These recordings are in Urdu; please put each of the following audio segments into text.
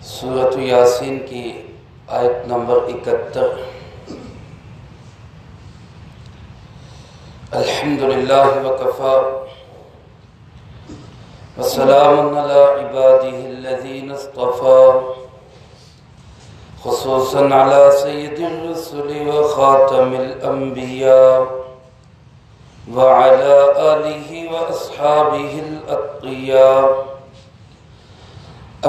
سورۃ یاسین کی آیت نمبر 71۔ الحمدللہ وکفی وسلام علی عبادہ الذین اصطفی، خصوصاً علی سید الرسل وخاتم الانبیاء وعلی آلہ واصحابہ الاتقیاء۔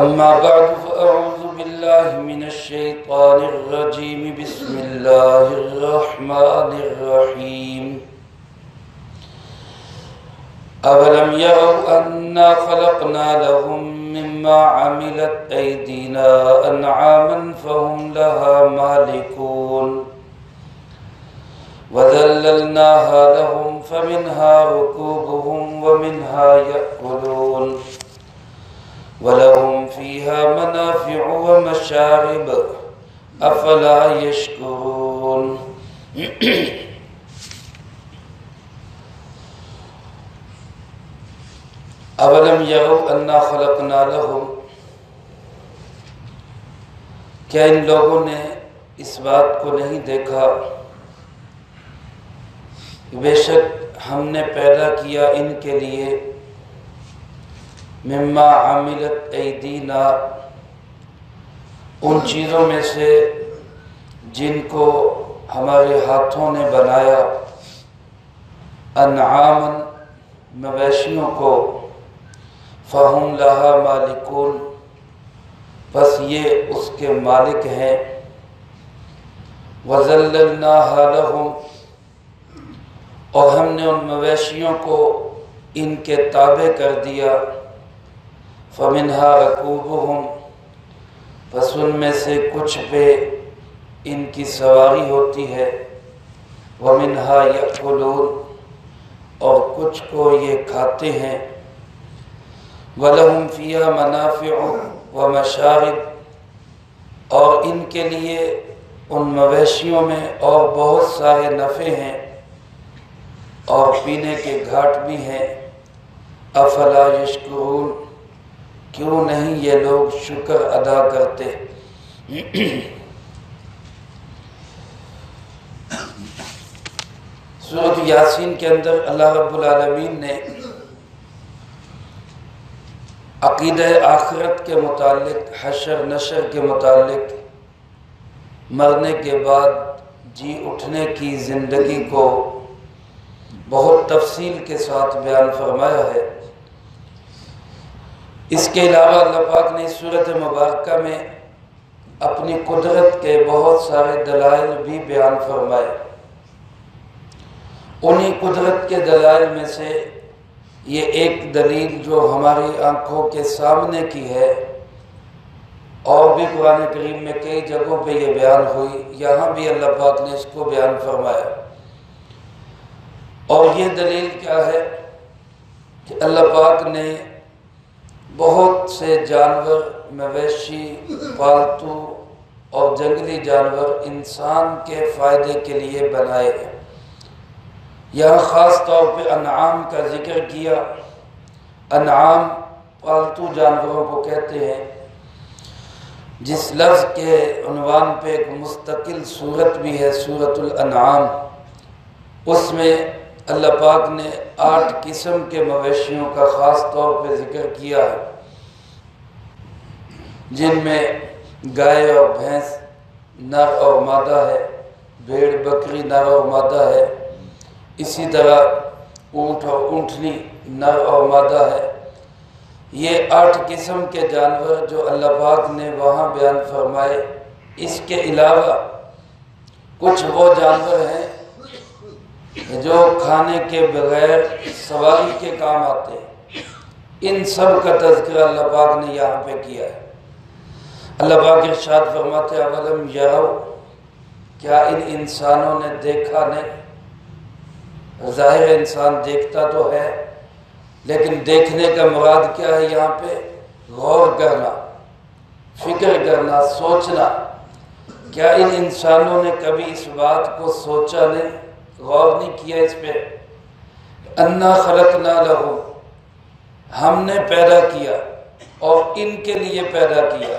اما بعد فاعوذ باللہ من الشیطان الرجیم، بسم اللہ الرحمن الرحیم۔ اولم یروا انا خلقنا لهم مما عملت ایدینا انعاما فهم لها مالکون، وذللناها لهم فمنها ركوبهم ومنها يأكلون، ولهم فيها منافع ومشارب افلا يشكرون۔ اولم یروا انا خلقنا لهم، کیا ان لوگوں نے اس بات کو نہیں دیکھا بے شک ہم نے پیدا کیا ان کے لیے مما عملت ایدینا، ان چیزوں میں سے جن کو ہمارے ہاتھوں نے بنایا، انعاما مویشیوں کو، فہم لہا مالکون بس یہ اس کے مالک ہیں، وذللناها لہم اور ہم نے ان مویشیوں کو ان کے تابع کر دیا، فمنہا رکوبہم بس ان میں سے کچھ پہ ان کی سواری ہوتی ہے، ومنہا یأکلون اور کچھ کو یہ کھاتے ہیں، وَلَهُمْ فِيهَا مَنَافِعُ وَمَشَارِبُ اور ان کے لیے ان مویشیوں میں اور بہت سارے نفع ہیں اور پینے کے گھاٹ بھی ہیں، افلا یشکرون کیوں نہیں یہ لوگ شکر ادا کرتے۔ سورۃ یاسین کے اندر اللہ رب العالمین نے عقیدہ آخرت کے متعلق، حشر نشر کے متعلق، مرنے کے بعد جی اٹھنے کی زندگی کو بہت تفصیل کے ساتھ بیان فرمایا ہے۔ اس کے علاوہ اللہ پاک نے اس سورۃ مبارکہ میں اپنی قدرت کے بہت سارے دلائل بھی بیان فرمائے۔ انہی قدرت کے دلائل میں سے یہ ایک دلیل جو ہماری آنکھوں کے سامنے کی ہے، اور بھی قرآن کریم میں کئی جگہوں پہ یہ بیان ہوئی، یہاں بھی اللہ پاک نے اس کو بیان فرمایا۔ اور یہ دلیل کیا ہے کہ اللہ پاک نے بہت سے جانور، مویشی، پالتو اور جنگلی جانور انسان کے فائدے کے لیے بنائے ہیں۔ یہاں خاص طور پہ انعام کا ذکر کیا۔ انعام پالتو جانوروں کو کہتے ہیں، جس لفظ کے عنوان پہ ایک مستقل سورت بھی ہے، سورۃ الانعام۔ اس میں اللہ پاک نے 8 قسم کے مویشیوں کا خاص طور پہ ذکر کیا ہے، جن میں گائے اور بھینس نر اور مادہ ہے، بھیڑ بکری نر اور مادہ ہے، اسی طرح اونٹ اور اونٹنی نر اور مادہ ہے۔ یہ 8 قسم کے جانور جو اللہ پاک نے وہاں بیان فرمائے۔ اس کے علاوہ کچھ وہ جانور ہیں جو کھانے کے بغیر سواری کے کام آتے ہیں، ان سب کا تذکرہ اللہ پاک نے یہاں پہ کیا ہے۔ اللہ پاک ارشاد فرماتے ہیں، اولم یروا کیا ان انسانوں نے دیکھا نہیں؟ ظاہر انسان دیکھتا تو ہے، لیکن دیکھنے کا مراد کیا ہے یہاں پہ؟ غور کرنا، فکر کرنا، سوچنا۔ کیا ان انسانوں نے کبھی اس بات کو سوچا نہیں، غور نہیں کیا اس پہ؟ انا خلقنا لہم ہم نے پیدا کیا اور ان کے لیے پیدا کیا۔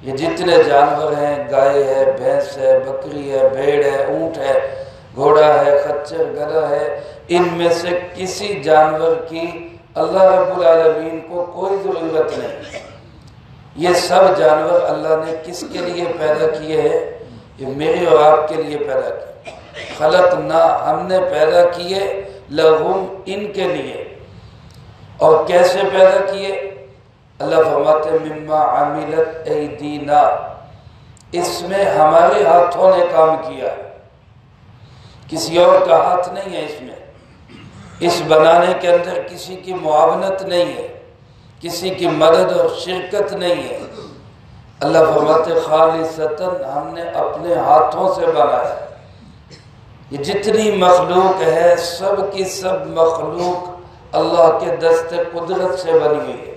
یہ جتنے جانور ہیں، گائے ہے، بھینس ہے، بکری ہے، بھیڑ ہے، اونٹ ہے، گھوڑا ہے، خچر، گدھا ہے، ان میں سے کسی جانور کی اللہ رب العالمین کو کوئی ضرورت نہیں۔ یہ سب جانور اللہ نے کس کے لیے پیدا کیے ہیں؟ یہ میرے اور آپ کے لیے پیدا کیے۔ خلقنا، ہم نے پیدا کیے، لہم، ان کے لیے۔ اور کیسے پیدا کیے؟ اللہ فرماتے ہیں مما عملت ایدینا، اس میں ہمارے ہاتھوں نے کام کیا، کسی اور کا ہاتھ نہیں ہے اس میں۔ اس بنانے کے اندر کسی کی معاونت نہیں ہے، کسی کی مدد اور شرکت نہیں ہے۔ اللہ فرماتے خالصتاً، ہم نے اپنے ہاتھوں سے بنایا۔ یہ جتنی مخلوق ہے، سب کی سب مخلوق اللہ کے دست قدرت سے بنی ہوئی ہے۔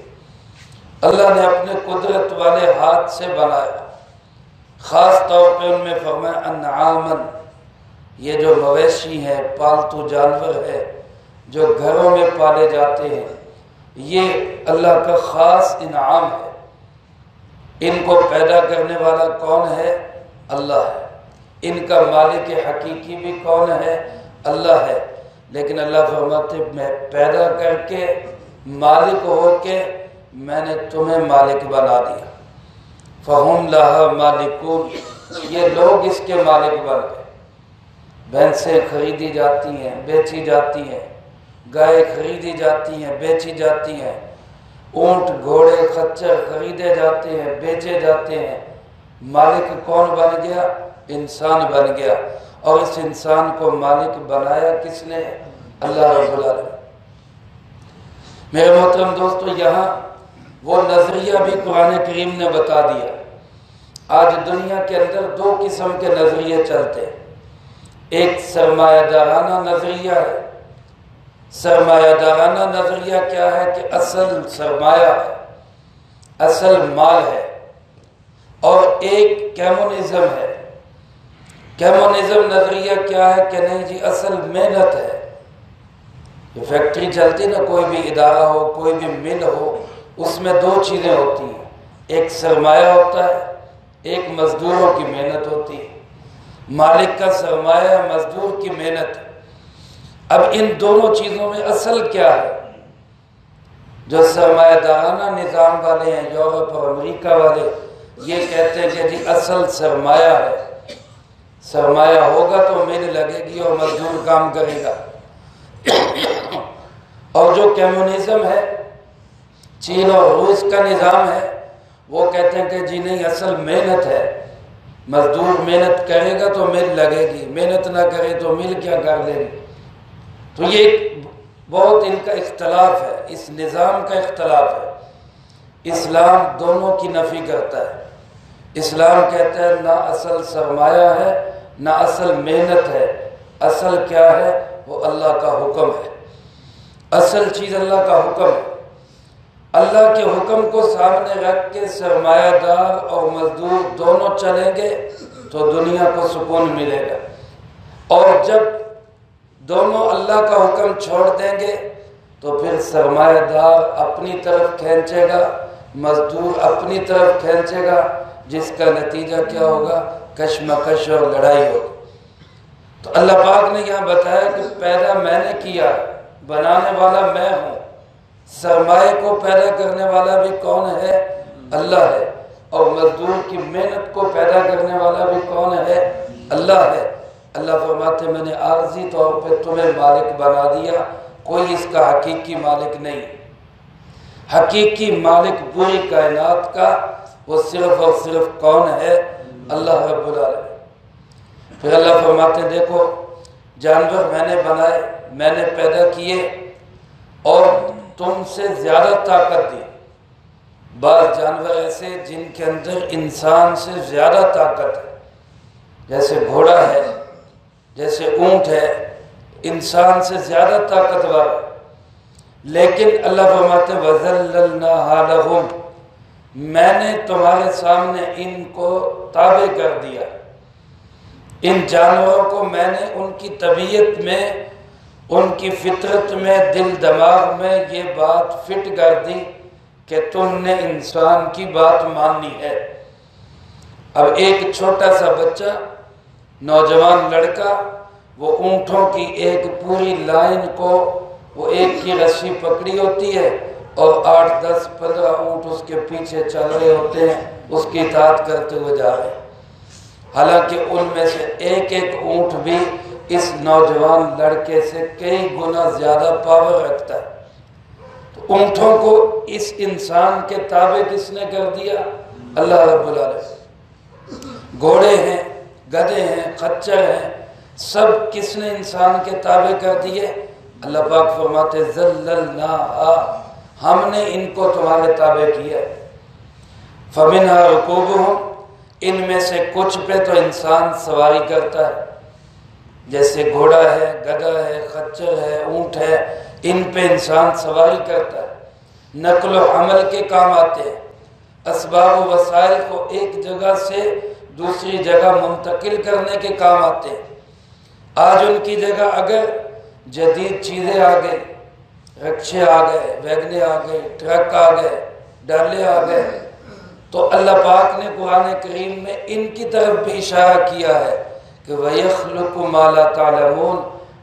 اللہ نے اپنے قدرت والے ہاتھ سے بنایا۔ خاص طور پہ ان میں فرمایا انعامن، یہ جو مویشی ہیں، پالتو جانور ہے جو گھروں میں پالے جاتے ہیں، یہ اللہ کا خاص انعام ہے۔ ان کو پیدا کرنے والا کون ہے؟ اللہ ہے۔ ان کا مالک حقیقی بھی کون ہے؟ اللہ ہے۔ لیکن اللہ فرماتے میں پیدا کر کے، مالک ہو کے، میں نے تمہیں مالک بنا دیا۔ فَهُمْ لَهَا مَالِكُونَ، یہ لوگ اس کے مالک بن گئے۔ بھینسیں خریدی جاتی ہیں، بیچی جاتی ہیں، گائے خریدی جاتی ہیں، بیچی جاتی ہیں، اونٹ، گھوڑے، خچر خریدے جاتے ہیں، بیچے جاتے ہیں۔ مالک کون بن گیا؟ انسان بن گیا۔ اور اس انسان کو مالک بنایا کس نے؟ اللہ رب العالمین۔ میرے محترم دوستو، یہاں وہ نظریہ بھی قرآن کریم نے بتا دیا۔ آج دنیا کے اندر دو قسم کے نظریے چلتے ہیں۔ ایک سرمایہ دارانہ نظریہ ہے۔ سرمایہ دارانہ نظریہ کیا ہے کہ اصل سرمایہ ہے، اصل مال ہے۔ اور ایک کمیونزم ہے۔ کمیونزم نظریہ کیا ہے کہ نہیں جی، اصل محنت ہے۔ یہ فیکٹری چلتی نا، کوئی بھی ادارہ ہو، کوئی بھی مل ہو، اس میں دو چیزیں ہوتی ہیں، ایک سرمایہ ہوتا ہے، ایک مزدوروں کی محنت ہوتی ہے۔ مالک کا سرمایہ، مزدور کی محنت۔ اب ان دونوں چیزوں میں اصل کیا ہے؟ جو سرمایہ دارانہ نظام والے ہیں، یورپ اور امریکہ والے، یہ کہتے ہیں کہ جی اصل سرمایہ ہے، سرمایہ ہوگا تو مل لگے گی اور مزدور کام کرے گا۔ اور جو کمیونزم ہے، چین اور روس کا نظام ہے، وہ کہتے ہیں کہ جی نہیں، اصل محنت ہے، مزدور محنت کرے گا تو مل لگے گی، محنت نہ کرے تو مل کیا کر لے گی۔ تو یہ بہت ان کا اختلاف ہے، اس نظام کا اختلاف ہے۔ اسلام دونوں کی نفی کرتا ہے۔ اسلام کہتا ہے نہ اصل سرمایہ ہے، نہ اصل محنت ہے، اصل کیا ہے؟ وہ اللہ کا حکم ہے۔ اصل چیز اللہ کا حکم ہے۔ اللہ کے حکم کو سامنے رکھ کے سرمایہ دار اور مزدور دونوں چلیں گے تو دنیا کو سکون ملے گا۔ اور جب دونوں اللہ کا حکم چھوڑ دیں گے تو پھر سرمایہ دار اپنی طرف کھینچے گا، مزدور اپنی طرف کھینچے گا، جس کا نتیجہ کیا ہوگا؟ کشمکش اور لڑائی ہوگی۔ تو اللہ پاک نے یہاں بتایا کہ پیدا میں نے کیا، بنانے والا میں ہوں۔ سرمایہ کو پیدا کرنے والا بھی کون ہے؟ اللہ ہے۔ اور مزدور کی محنت کو پیدا کرنے والا بھی کون ہے؟ اللہ ہے۔ اللہ فرماتے میں نے عارضی طور پہ تمہیں مالک بنا دیا، کوئی اس کا حقیقی مالک نہیں۔ حقیقی مالک پوری کائنات کا وہ صرف اور صرف کون ہے؟ اللہ رب العالمین۔ پھر اللہ فرماتے ہیں دیکھو، جانور میں نے بنائے، میں نے پیدا کیے اور تم سے زیادہ طاقت دی۔ بعض جانور ایسے جن کے اندر انسان سے زیادہ طاقت ہے، جیسے گھوڑا ہے، جیسے اونٹ ہے، انسان سے زیادہ طاقتور ہے۔ لیکن اللہ فرماتے ہیں وَذَلَّلْنَاهَا لَهُمْ، میں نے تمہارے سامنے ان کو تابع کر دیا۔ ان جانوروں کو میں نے ان کی طبیعت میں، ان کی فطرت میں، دل دماغ میں یہ بات فٹ کر دی کہ تم نے انسان کی بات ماننی ہے۔ اب ایک چھوٹا سا بچہ، نوجوان لڑکا، وہ اونٹوں کی ایک پوری لائن کو وہ ایک کی رسی پکڑی ہوتی ہے اور 8 10 15 اونٹ اس کے پیچھے چل رہے ہوتے ہیں، اس کی اطاعت کرتے ہوئے جا رہے ہیں، حالانکہ ان میں سے ایک ایک اونٹ بھی اس نوجوان لڑکے سے کئی گنا زیادہ پاور رکھتا ہے۔ تو اونٹوں کو اس انسان کے تابع کس نے کر دیا؟ اللہ رب العالمین۔ گھوڑے ہیں، گدھے ہیں، خچر ہیں، سب کس نے انسان کے تابع کر دیے؟ اللہ پاک فرماتے ذللناہا، ہم نے ان کو تمہارے تابع کیا۔ فمنہا رکوبہم، ان میں سے کچھ پہ تو انسان سواری کرتا ہے، جیسے گھوڑا ہے، گدھا ہے، خچر ہے، اونٹ ہے، ان پہ انسان سواری کرتا ہے، نقل و حمل کے کام آتے ہیں، اسباب و وسائل کو ایک جگہ سے دوسری جگہ منتقل کرنے کے کام آتے ہیں۔ آج ان کی جگہ اگر جدید چیزیں آ گئی، رکشے آ گئے، ویگنے آ گئے، ٹرک آ گئے، ڈالے آ گئے، تو اللہ پاک نے قرآن کریم میں ان کی طرف بھی اشارہ کیا ہے کہ وَيَخْلُقُ مَا لَا تَعْلَمُونَ،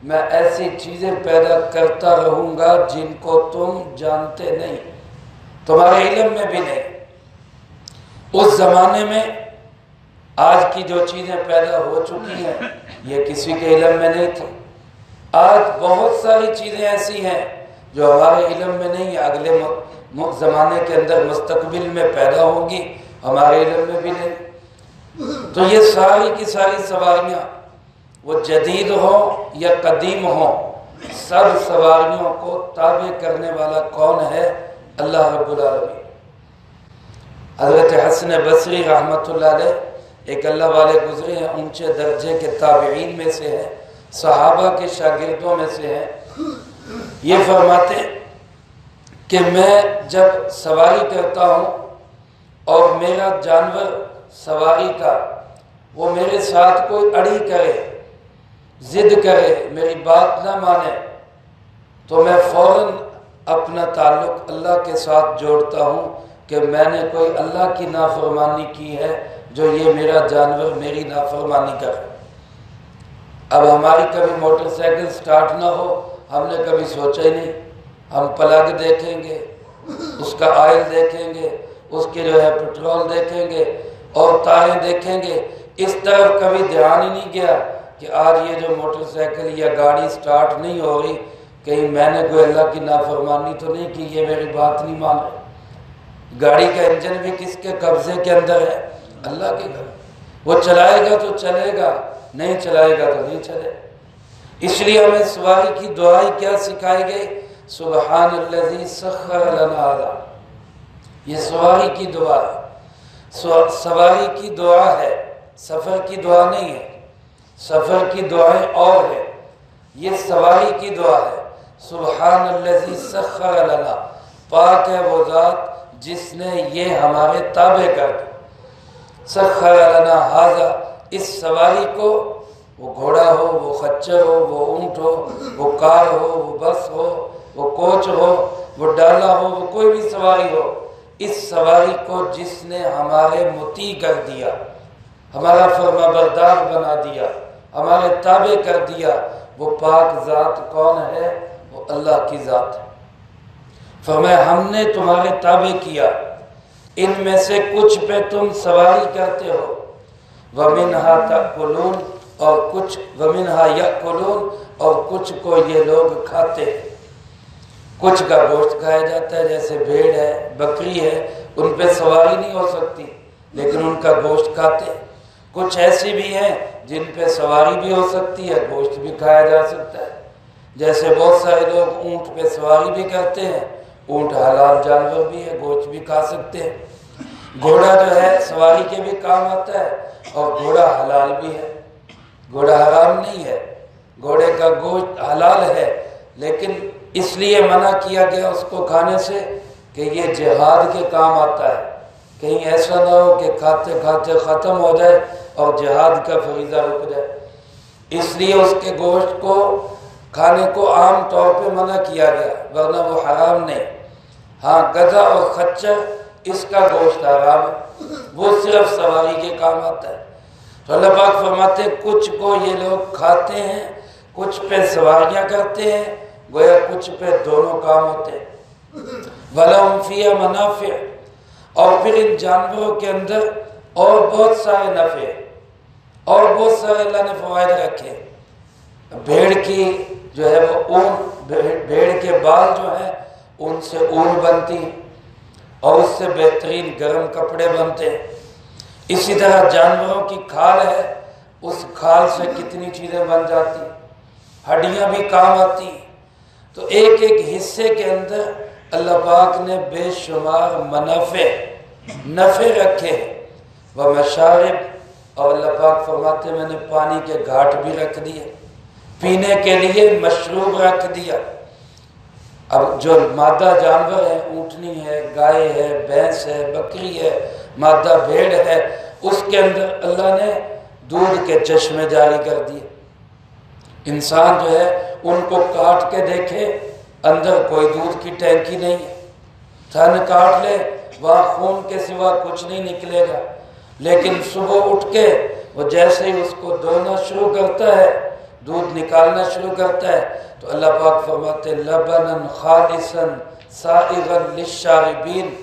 میں ایسی چیزیں پیدا کرتا رہوں گا جن کو تم جانتے نہیں، تمہارے علم میں بھی نہیں۔ اس زمانے میں آج کی جو چیزیں پیدا ہو چکی ہیں یہ کسی کے علم میں نہیں تھی۔ آج بہت ساری چیزیں ایسی ہیں جو ہمارے علم میں نہیں ہیں، اگلے زمانے کے اندر مستقبل میں پیدا ہوگی، ہمارے علم میں بھی نہیں۔ تو یہ ساری کی ساری سواریاں، وہ جدید ہوں یا قدیم ہوں، سب سواریوں کو تابع کرنے والا کون ہے؟ اللہ رب العالمین۔ حضرت حسن بصری رحمۃ اللہ علیہ ایک اللہ والے گزرے ہیں، اونچے درجے کے تابعین میں سے ہیں، صحابہ کے شاگردوں میں سے ہیں۔ یہ فرماتے کہ میں جب سواری کرتا ہوں اور میرا جانور سواری کا وہ میرے ساتھ کوئی اڑی کرے، ضد کرے، میری بات نہ مانے، تو میں فوراً اپنا تعلق اللہ کے ساتھ جوڑتا ہوں کہ میں نے کوئی اللہ کی نافرمانی کی ہے جو یہ میرا جانور میری نافرمانی کرے۔ اب ہماری کبھی موٹر سائیکل سٹارٹ نہ ہو، ہم نے کبھی سوچا ہی نہیں، ہم پلگ دیکھیں گے، اس کا آئل دیکھیں گے، اس کے جو ہے پٹرول دیکھیں گے اور تاریں دیکھیں گے، اس طرف کبھی دھیان ہی نہیں گیا کہ آج یہ جو موٹر سائیکل یا گاڑی سٹارٹ نہیں ہو رہی، کہیں میں نے کوئی اللہ کی نافرمانی تو نہیں کی، یہ میری بات نہیں مان رہے۔ گاڑی کا انجن بھی کس کے قبضے کے اندر ہے؟ اللہ کے گھر۔ وہ چلائے گا تو چلے گا، نہیں چلائے گا تو نہیں چلے۔ اس لیے ہمیں سواری کی دعائی کیا سکھائی گئی؟ سبحان الذی سخر لنا ھذا، یہ سواری کی دعا ہے، سواری کی دعا ہے، سفر کی دعا نہیں ہے۔ سفر کی دعائیں اور ہیں، یہ سواری کی دعا ہے۔ سبحان الذی سخر لنا، پاک ہے وہ ذات جس نے یہ ہمارے تابع کر دیا۔ سخر لنا ھذا، اس سواری کو، وہ گھوڑا ہو، وہ خچر ہو، وہ اونٹ ہو، وہ کار ہو، وہ بس ہو، وہ کوچ ہو، وہ ڈالا ہو، وہ کوئی بھی سواری ہو، اس سواری کو جس نے ہمارے مطیع کر دیا، ہمارا فرما بردار بنا دیا، ہمارے تابع کر دیا، وہ پاک ذات کون ہے؟ وہ اللہ کی ذات ہے۔ فرمایا ہم نے تمہارے تابع کیا، ان میں سے کچھ پہ تم سواری کرتے ہو، وَمِنْهَا تَأْكُلُونَ، اور کچھ وَمِنْهَا يَأْكُلُونَ، اور کچھ کو یہ لوگ کھاتے ہیں۔ کچھ کا گوشت کھایا جاتا ہے، جیسے بھیڑ ہے، بکری ہے، ان پہ سواری نہیں ہو سکتی لیکن ان کا گوشت کھاتے ہیں۔ کچھ ایسی بھی ہیں جن پہ سواری بھی ہو سکتی ہے، گوشت بھی کھایا جا سکتا ہے، جیسے بہت سارے لوگ اونٹ پہ سواری بھی کرتے ہیں، اونٹ حلال جانور بھی ہے، گوشت بھی کھا سکتے ہیں۔ گھوڑا جو ہے سواری کے بھی کام آتا ہے اور گھوڑا حلال بھی ہے، گھوڑا حرام نہیں ہے، گھوڑے کا گوشت حلال ہے، لیکن اس لیے منع کیا گیا اس کو کھانے سے کہ یہ جہاد کے کام آتا ہے، کہیں ایسا نہ ہو کہ کھاتے کھاتے ختم ہو جائے اور جہاد کا فریضہ رک جائے، اس لیے اس کے گوشت کو کھانے کو عام طور پہ منع کیا گیا، ورنہ وہ حرام نہیں۔ ہاں گدھا اور خچر اس کا گوشت حرام ہے، وہ صرف سواری کے کام آتا ہے۔ تو اللہ پاک فرماتے ہیں کچھ کو یہ لوگ کھاتے ہیں، کچھ پہ سواریاں کرتے ہیں، گویا کچھ پہ دونوں کام ہوتے ہیں۔ وَلَهُمْ فِيهَا مَنَافِعُ، اور پھر ان جانوروں کے اندر اور بہت سارے نفع اور بہت سارے اللہ نے فوائد رکھے۔ بھیڑ کی جو ہے وہ اون، بھیڑ کے بال جو ہیں ان سے اون بنتی اور اس سے بہترین گرم کپڑے بنتے ہیں۔ اسی طرح جانوروں کی کھال ہے، اس کھال سے کتنی چیزیں بن جاتی، ہڈیاں بھی کام آتی۔ تو ایک ایک حصے کے اندر اللہ پاک نے بے شمار نفع رکھے ہیں۔ وَمَشَارِبْ، اور اللہ پاک فرماتے میں نے پانی کے گھاٹ بھی رکھ دیے، پینے کے لیے مشروب رکھ دیا۔ اب جو مادہ جانور ہے، اونٹنی ہے، گائے ہے، بھینس ہے، بکری ہے، مادہ بھیڑ ہے، اس کے اندر اللہ نے دودھ کے چشمے جاری کر دیے۔ انسان جو ہے ان کو کاٹ کے دیکھے، اندر کوئی دودھ کی ٹینکی نہیں ہے، تھن کاٹ لے وہاں خون کے سوا کچھ نہیں نکلے گا، لیکن صبح اٹھ کے وہ جیسے ہی اس کو دھونا شروع کرتا ہے، دودھ نکالنا شروع کرتا ہے، تو اللہ پاک فرماتے لبنا خالصا سائغا للشاربین،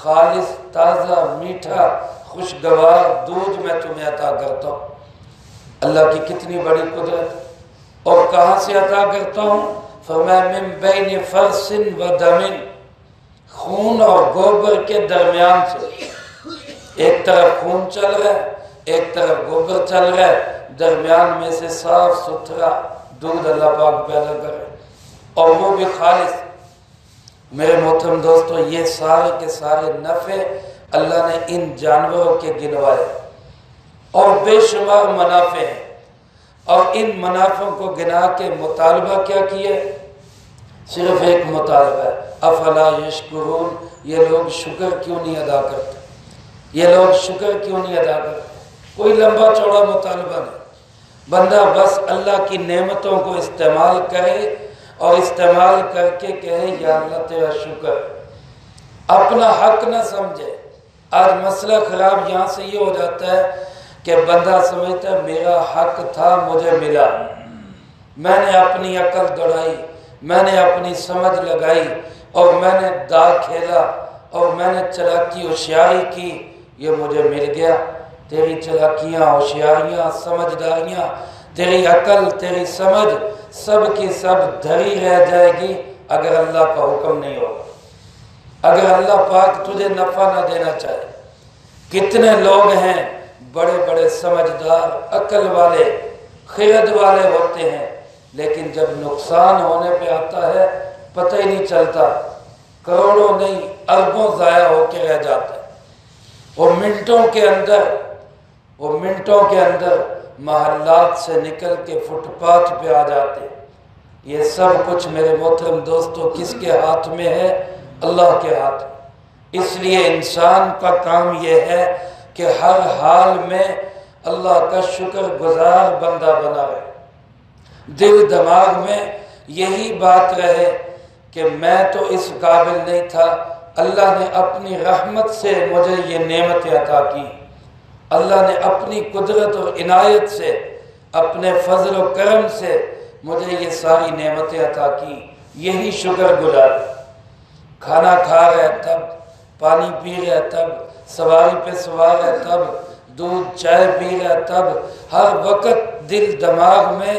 خالص تازہ میٹھا خوشگوار دودھ میں تمہیں عطا کرتا ہوں۔ اللہ کی کتنی بڑی قدرت، اور کہاں سے عطا کرتا ہوں؟ فرمایا من بین فرس و دم، خون اور گوبر کے درمیان سے۔ ایک طرف خون چل رہا ہے، ایک طرف گوبر چل رہا ہے، درمیان میں سے صاف ستھرا دودھ اللہ پاک پیدا کرے، اور وہ بھی خالص۔ میرے محترم دوستو، یہ سارے کے سارے نفع اللہ نے ان جانوروں کے گنوائے، اور بے شمار منافع ہیں، اور ان منافعوں کو گنا کے مطالبہ کیا کیے؟ صرف ایک مطالبہ ہے، افلا یشکرون، یہ لوگ شکر کیوں نہیں ادا کرتے، یہ لوگ شکر کیوں نہیں ادا کرتے؟ کوئی لمبا چوڑا مطالبہ نہیں، بندہ بس اللہ کی نعمتوں کو استعمال کرے، اور استعمال کر کے کہے یا اللہ تیرا شکر، اپنا حق نہ سمجھے۔ آج مسئلہ خراب یہاں سے یہ ہو جاتا ہے کہ بندہ سمجھتا ہے میرا حق تھا، مجھے ملا، میں نے اپنی عقل دوڑائی، میں نے اپنی سمجھ لگائی، اور میں نے داغ کھیلا، اور میں نے چلاکی ہوشیاری کی، یہ مجھے مل گیا۔ تیری چلاکیاں، ہوشیاریاں، سمجھداریاں، تیری عقل، تیری سمجھ سب کی سب دھری رہ جائے گی اگر اللہ کا حکم نہیں ہوگا، اگر اللہ پاک تجھے نفع نہ دینا چاہے۔ کتنے لوگ ہیں بڑے بڑے سمجھدار، عقل والے، خرد والے ہوتے ہیں، لیکن جب نقصان ہونے پہ آتا ہے پتہ ہی نہیں چلتا، کروڑوں نہیں اربوں ضائع ہو کے رہ جاتا ہے۔ وہ منٹوں کے اندر محلات سے نکل کے فٹ پاتھ پہ آ جاتے۔ یہ سب کچھ میرے محترم دوستو کس کے ہاتھ میں ہے؟ اللہ کے ہاتھ میں۔ اس لیے انسان کا کام یہ ہے کہ ہر حال میں اللہ کا شکر گزار بندہ بنا رہے، دل دماغ میں یہی بات رہے کہ میں تو اس قابل نہیں تھا، اللہ نے اپنی رحمت سے مجھے یہ نعمتیں عطا کی، اللہ نے اپنی قدرت اور عنایت سے، اپنے فضل و کرم سے مجھے یہ ساری نعمتیں عطا کی، یہی شکر گزار۔ کھانا کھا رہے تب، پانی پی رہے تب، سواری پہ سوار ہے تب، دودھ چائے پی رہے تب، ہر وقت دل دماغ میں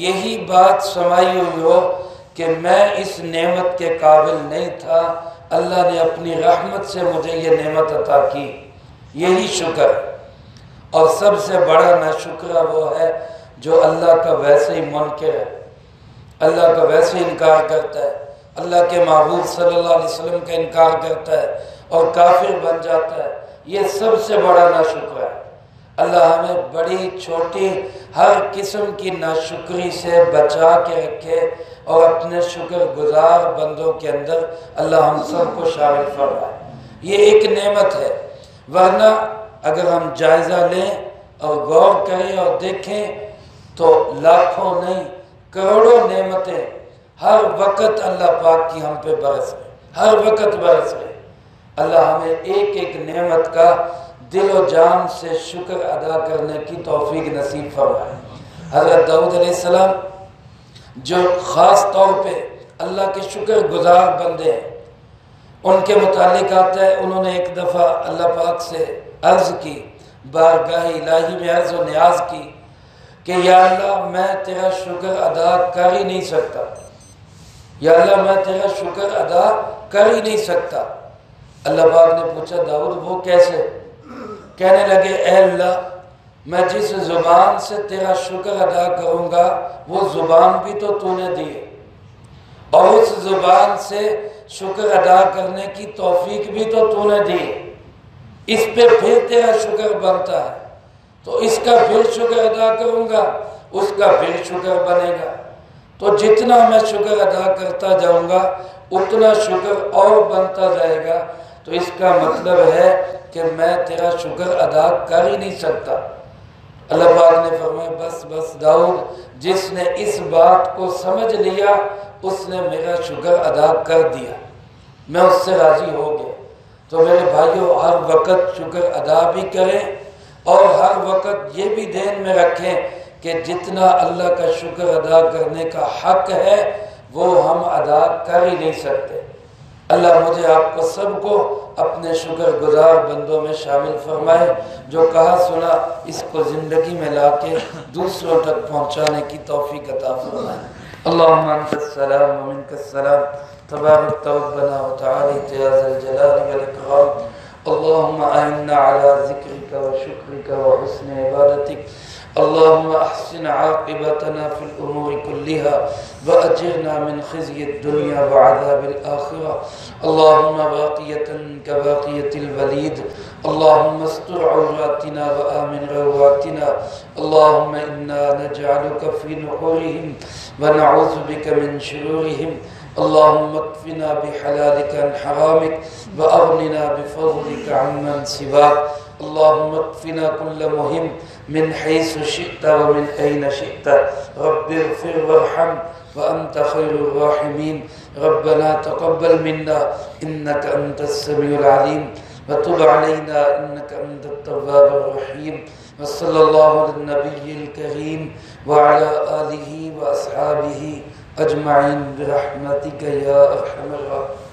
یہی بات سمائی ہوئی ہو کہ میں اس نعمت کے قابل نہیں تھا، اللہ نے اپنی رحمت سے مجھے یہ نعمت عطا کی، یہی شکر۔ اور سب سے بڑا ناشکرہ وہ ہے جو اللہ کا ویسے ہی منکر ہے، اللہ کا ویسے ہی انکار کرتا ہے، اللہ کے محبوب صلی اللہ علیہ وسلم کا انکار کرتا ہے اور کافر بن جاتا ہے، یہ سب سے بڑا ناشکر ہے۔ اللہ ہمیں بڑی چھوٹی ہر قسم کی ناشکری سے بچا کے رکھے، اور اپنے شکر گزار بندوں کے اندر اللہ ہم سب کو شامل فرمائے۔ یہ ایک نعمت ہے، ورنہ اگر ہم جائزہ لیں اور غور کریں اور دیکھیں تو لاکھوں نہیں کروڑوں نعمتیں ہر وقت اللہ پاک کی ہم پہ برس رہے، ہر وقت برس رہے، اللہ ہمیں ایک ایک نعمت کا دل و جان سے شکر ادا کرنے کی توفیق نصیب فرمائے۔ حضرت داؤد علیہ السلام جو خاص طور پہ اللہ کے شکر گزار بندے ہیں، ان کے متعلق آتا ہے انہوں نے ایک دفعہ اللہ پاک سے عرض کی، بارگاہ الہی میں عرض و نیاز کی کہ یا اللہ میں تیرا شکر ادا کر ہی نہیں سکتا، یا اللہ میں تیرا شکر ادا کر ہی نہیں سکتا۔ اللہ پاک نے پوچھا داؤد وہ کیسے؟ کہنے لگے اے اللہ میں جس زبان سے تیرا شکر ادا کروں گا وہ زبان بھی تو نے دی ہے، اور اس زبان سے شکر ادا کرنے کی توفیق بھی تو نے دی ہے، اس پہ پھر تیرا شکر بنتا ہے، تو اس کا پھر شکر ادا کروں گا، اس کا پھر شکر بنے گا، تو جتنا میں شکر ادا کرتا جاؤں گا اتنا شکر اور بنتا جائے گا، تو اس کا مطلب ہے کہ میں تیرا شکر ادا کر ہی نہیں سکتا۔ اللہ پاک نے فرمایا بس بس داؤد، جس نے اس بات کو سمجھ لیا اس نے میرا شکر ادا کر دیا، میں اس سے راضی ہو گیا۔ تو میرے بھائیوں ہر وقت شکر ادا بھی کریں اور ہر وقت یہ بھی ذہن میں رکھیں کہ جتنا اللہ کا شکر ادا کرنے کا حق ہے وہ ہم ادا کر ہی نہیں سکتے۔ اللہ مجھے آپ کو سب کو اپنے شکر گزار بندوں میں شامل فرمائے، جو کہا سنا اس کو زندگی میں لا کے دوسروں تک پہنچانے کی توفیق عطا فرمائے۔ اللہم انت السلام ومنک السلام تبارک ربنا وتعالیت یا ذا الجلال والاکرام۔ اللہم اعنا علی ذکرک وشکرک وحسن عبادتک۔ اللهم احسن عاقبتنا في الأمور كلها وأجرنا من خزي الدنيا وعذاب الآخرة. اللهم باقية كباقية الوليد، اللهم استر عوراتنا وآمن رواتنا. اللهم إنا نجعلك في نحورهم ونعوذ بك من شرورهم. اللهم اكفنا بحلالك عن حرامك وأغننا بفضلك عمن سواك. اللهم اكفنا كل مهم من حيث شئت ومن أين شئت. رب اغفر وارحم وأنت خير الراحمين. ربنا تقبل منا إنك أنت السميع العليم وتب علينا إنك أنت التواب الرحيم. وصلى الله على النبي الكريم وعلى آله وأصحابه أجمعين برحمتك يا أرحم الراحمين.